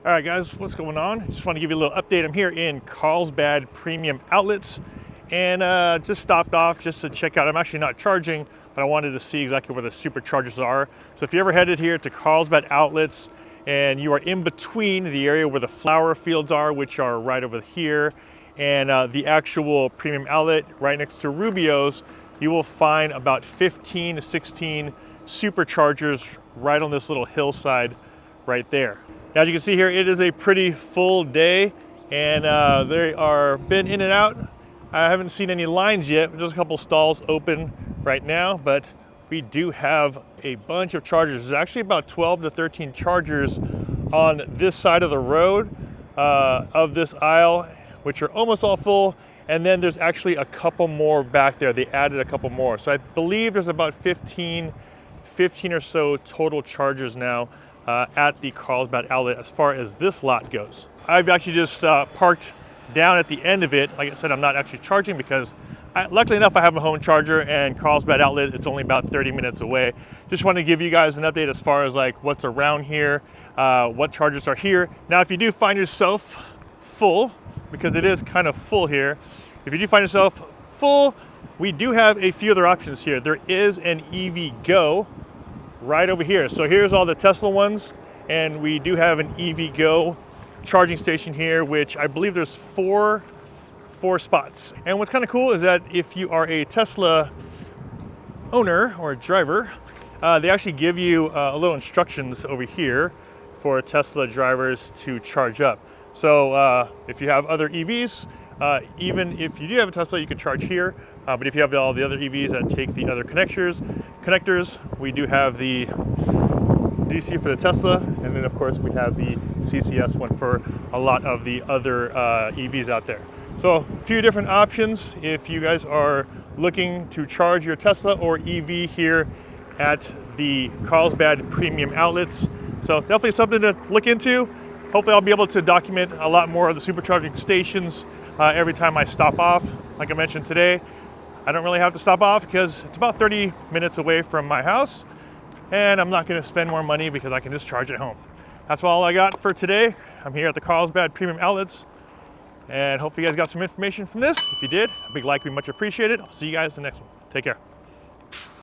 All right, guys, what's going on? Just want to give you a little update. I'm here in Carlsbad Premium Outlets, and just stopped off just to check out. I'm actually not charging, but I wanted to see exactly where the Superchargers are. So if you ever headed here to Carlsbad Outlets and you are in between the area where the flower fields are, which are right over here, and the actual premium outlet right next to Rubio's, you will find about 15 to 16 Superchargers right on this little hillside right there. As you can see here, it is a pretty full day, and they are been in and out. I haven't seen any lines yet. There's a couple stalls open right now, but we do have a bunch of chargers. There's actually about 12 to 13 chargers on this side of the road of this aisle, which are almost all full. And then there's actually a couple more back there. They added a couple more. So I believe there's about 15 or so total chargers now at the Carlsbad outlet as far as this lot goes. I've actually just parked down at the end of it. Like I said, I'm not actually charging because luckily enough I have a home charger, and Carlsbad outlet, it's only about 30 minutes away. Just want to give you guys an update as far as like what's around here, what chargers are here. Now if you do find yourself full, because it is kind of full here, if you do find yourself full, we do have a few other options here. There is an EV Go right over here. So here's all the Tesla ones, and we do have an EV Go charging station here, which I believe there's four spots. And what's kind of cool is that if you are a Tesla owner or driver, they actually give you a little instructions over here for Tesla drivers to charge up. So if you have other EVs, even if you do have a Tesla, you can charge here. But if you have all the other EVs that take the other connectors, we do have the DC for the Tesla, and then of course we have the CCS one for a lot of the other EVs out there. So a few different options if you guys are looking to charge your Tesla or EV here at the Carlsbad Premium Outlets. So definitely something to look into. Hopefully I'll be able to document a lot more of the supercharging stations every time I stop off. Like I mentioned today, I don't really have to stop off because it's about 30 minutes away from my house, and I'm not going to spend more money because I can just charge at home. That's all I got for today. I'm here at the Carlsbad Premium Outlets, and hopefully you guys got some information from this. If you did, a big like would be much appreciated. I'll see you guys in the next one. Take care.